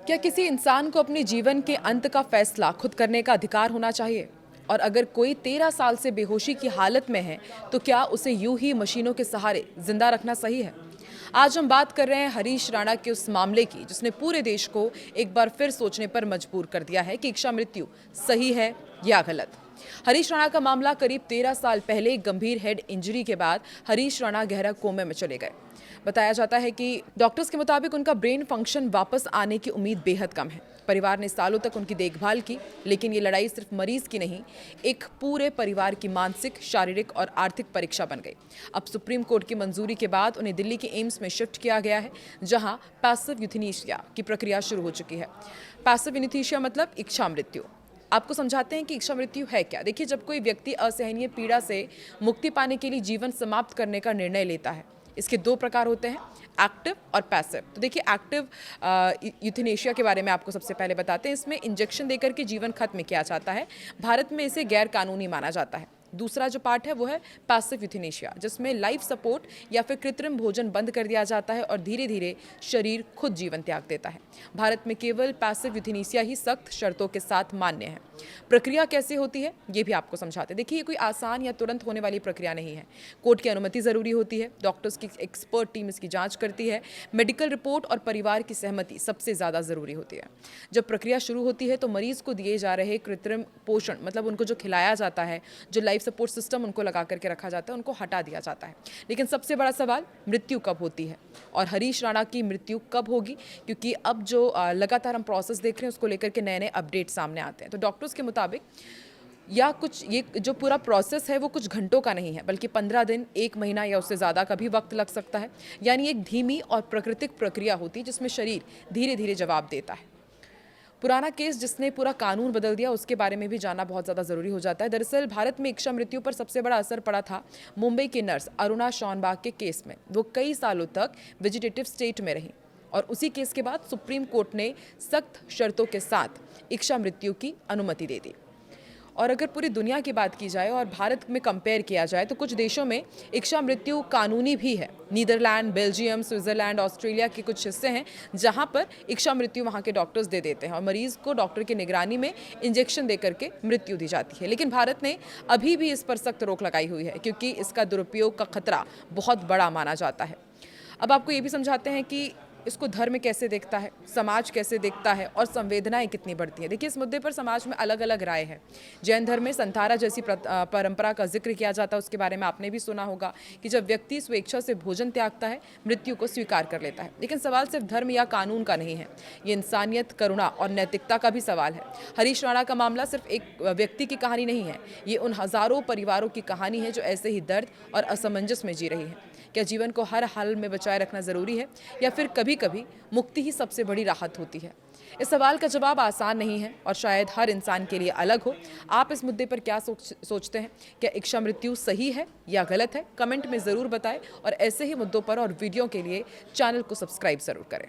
क्या किसी इंसान को अपने जीवन के अंत का फैसला खुद करने का अधिकार होना चाहिए? और अगर कोई 13 साल से बेहोशी की हालत में है, तो क्या उसे यूं ही मशीनों के सहारे जिंदा रखना सही है? आज हम बात कर रहे हैं हरीश राणा के उस मामले की जिसने पूरे देश को एक बार फिर सोचने पर मजबूर कर दिया है कि इच्छा मृत्यु सही है या गलत। हरीश राणा का मामला करीब 13 साल पहले एक गंभीर हेड इंजरी के बाद हरीश राणा गहरा कोमे में चले गए। बताया जाता है कि डॉक्टर्स के मुताबिक उनका ब्रेन फंक्शन वापस आने की उम्मीद बेहद कम है। परिवार ने सालों तक उनकी देखभाल की, लेकिन ये लड़ाई सिर्फ मरीज की नहीं, एक पूरे परिवार की मानसिक, शारीरिक और आर्थिक परीक्षा बन गई। अब सुप्रीम कोर्ट की मंजूरी के बाद उन्हें दिल्ली के एम्स में शिफ्ट किया गया है, जहां पैसिव यूथेनेशिया की प्रक्रिया शुरू हो चुकी है। पैसिव यूथेनेशिया मतलब इच्छा मृत्यु। आपको समझाते हैं कि इच्छा मृत्यु है क्या। देखिए, जब कोई व्यक्ति असहनीय पीड़ा से मुक्ति पाने के लिए जीवन समाप्त करने का निर्णय लेता है। इसके दो प्रकार होते हैं, एक्टिव और पैसिव। तो देखिए, एक्टिव यूथेनेशिया के बारे में आपको सबसे पहले बताते हैं। इसमें इंजेक्शन देकर के जीवन खत्म किया जाता है। भारत में इसे गैर कानूनी माना जाता है। दूसरा जो पार्ट है वो है पैसिव यूथेनेशिया, जिसमें लाइफ सपोर्ट या फिर कृत्रिम भोजन बंद कर दिया जाता है और धीरे धीरे शरीर खुद जीवन त्याग देता है। भारत में केवल पैसिव यूथेनेशिया ही सख्त शर्तों के साथ मान्य है। प्रक्रिया कैसे होती है ये भी आपको समझाते हैं। देखिए, ये कोई आसान या तुरंत होने वाली प्रक्रिया नहीं है। कोर्ट की अनुमति जरूरी होती है, डॉक्टर्स की एक्सपर्ट टीम इसकी जांच करती है, मेडिकल रिपोर्ट और परिवार की सहमति सबसे ज्यादा जरूरी होती है। जब प्रक्रिया शुरू होती है तो मरीज को दिए जा रहे कृत्रिम पोषण, मतलब उनको जो खिलाया जाता है, जो लाइफ सपोर्ट सिस्टम उनको लगा करके रखा जाता है, उनको हटा दिया जाता है। लेकिन सबसे बड़ा सवाल, मृत्यु कब होती है और हरीश राणा की मृत्यु कब होगी? क्योंकि अब जो लगातार हम प्रोसेस देख रहे हैं, उसको लेकर के नए नए अपडेट सामने आते हैं। तो डॉक्टर्स के मुताबिक ये जो पूरा प्रोसेस है वो कुछ घंटों का नहीं है, बल्कि 15 दिन, 1 महीना या उससे ज़्यादा का भी वक्त लग सकता है। यानी एक धीमी और प्राकृतिक प्रक्रिया होती है जिसमें शरीर धीरे धीरे जवाब देता है। पुराना केस जिसने पूरा कानून बदल दिया, उसके बारे में भी जानना बहुत ज़्यादा ज़रूरी हो जाता है। दरअसल भारत में इच्छा मृत्यु पर सबसे बड़ा असर पड़ा था मुंबई की नर्स अरुणा शॉनबाग के केस में। वो कई सालों तक वेजिटेटिव स्टेट में रही और उसी केस के बाद सुप्रीम कोर्ट ने सख्त शर्तों के साथ इच्छा मृत्यु की अनुमति दे दी। और अगर पूरी दुनिया की बात की जाए और भारत में कंपेयर किया जाए तो कुछ देशों में इच्छा मृत्यु कानूनी भी है। नीदरलैंड, बेल्जियम, स्विट्जरलैंड, ऑस्ट्रेलिया के कुछ हिस्से हैं जहां पर इच्छा मृत्यु वहां के डॉक्टर्स दे देते हैं और मरीज को डॉक्टर की निगरानी में इंजेक्शन दे करके मृत्यु दी जाती है। लेकिन भारत ने अभी भी इस पर सख्त रोक लगाई हुई है, क्योंकि इसका दुरुपयोग का खतरा बहुत बड़ा माना जाता है। अब आपको ये भी समझाते हैं कि इसको धर्म कैसे देखता है, समाज कैसे देखता है और संवेदनाएं कितनी बढ़ती हैं। देखिए, इस मुद्दे पर समाज में अलग अलग राय है। जैन धर्म में संथारा जैसी परंपरा का जिक्र किया जाता है। उसके बारे में आपने भी सुना होगा कि जब व्यक्ति स्वेच्छा से भोजन त्यागता है, मृत्यु को स्वीकार कर लेता है। लेकिन सवाल सिर्फ धर्म या कानून का नहीं है, ये इंसानियत, करुणा और नैतिकता का भी सवाल है। हरीश राणा का मामला सिर्फ एक व्यक्ति की कहानी नहीं है, ये उन हजारों परिवारों की कहानी है जो ऐसे ही दर्द और असमंजस में जी रही है। क्या जीवन को हर हाल में बचाए रखना जरूरी है या फिर कभी कभी मुक्ति ही सबसे बड़ी राहत होती है? इस सवाल का जवाब आसान नहीं है और शायद हर इंसान के लिए अलग हो। आप इस मुद्दे पर क्या सोचते हैं? क्या इच्छा मृत्यु सही है या गलत है? कमेंट में ज़रूर बताएं और ऐसे ही मुद्दों पर और वीडियो के लिए चैनल को सब्सक्राइब ज़रूर करें।